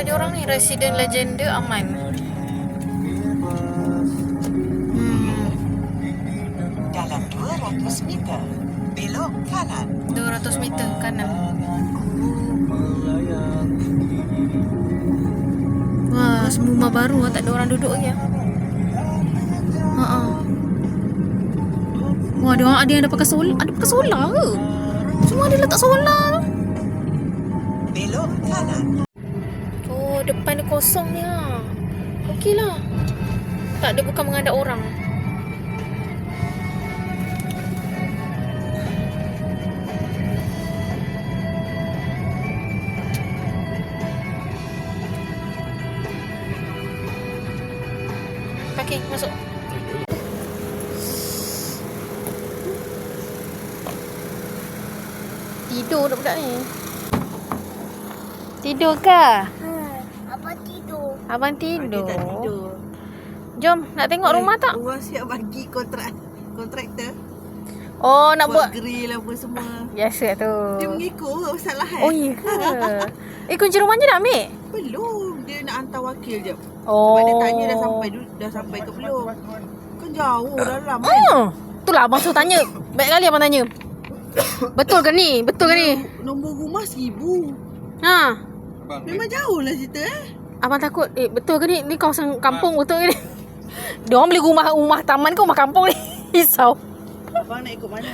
dia orang ni. Resident Legenda aman. Dalam 200 meter, belok kanan. 200 meter kanan. Wah, semua rumah baru. Tak ada orang duduk lagi. Wah, dia orang ada yang pakai solar. Ada pakai solar ke? Semua ada letak solar. Belok kanan. Oh, depan dia kosong ni. Okey lah. Tak ada, bukan menghadap orang. Parking, masuk. Tidur budak ni. Tidur ke? Abang tidur. Abang tidur. Dia tak tidur. Jom, nak tengok rumah tak? Orang siap bagi kontraktor Oh, nak buat. grill apa semua. Biasa tu. Dia mengikut ke pasal lahan? Oh, iya ke? Kunci rumahnya dah ambil? Belum. Dia nak hantar wakil je. Oh. Sebab dia tanya dah sampai ke belum. Kan jauh dalam kan. Itulah abang suruh tanya. Baik kali abang tanya. Betul ke ni? Betul ke ni? Nombor rumah 1000. Ha. Memang jauh lah cerita Abang takut betul ke ni? Ni kawasan kampung betul ke ni? Dia orang beli rumah taman ke rumah kampung ni? Risau. Abang nak ikut mana?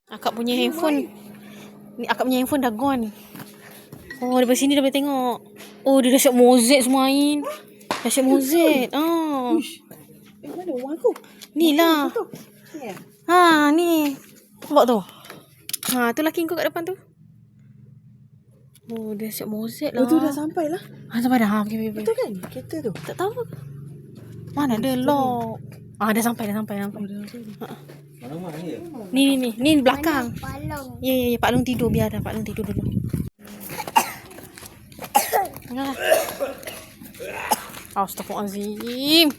Akak punya handphone. Ni akak punya handphone dah gone. Oh, daripada sini dah boleh tengok. Oh, dia dah siap mozet semua Ain. Dah siap mozet. Mana rumah aku? Ni lah. Ya. Ha, ni. Nampak tu? Ha, tu laki kau kat depan tu. Oh, dia siap mozet lah. Oh, tu dah sampai lah. Ha, sampai dah. Ha, pergi. Betul kan? Kereta tu. Tak tahu. Mana ada lock. Ah, dah sampai. Ha. Ni belakang. Palong. Ya, Pak Long tidur. Biar dah Pak Long tidur dulu. Janganlah. Astaghfirullahalazim.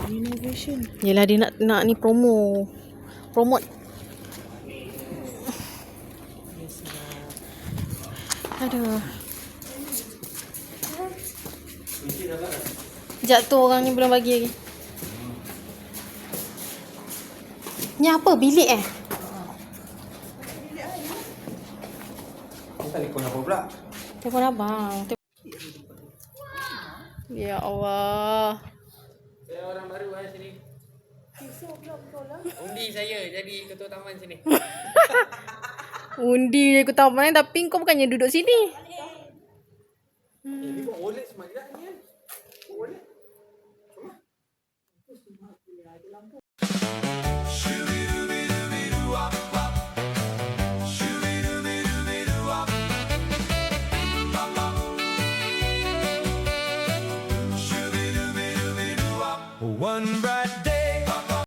Renovation. Yelah, dia nak ni promote. Aduh. Sekejap tu orang ni belum bagi lagi. Ni apa? Bilik Telefon apa pula? Telefon abang. Ya Allah. Saya orang baru sini. Undi saya jadi ketua taman sini. Undi aku tahu tapi kau bukannya duduk sini. Ini pun OLED semua juga ni kan. OLED.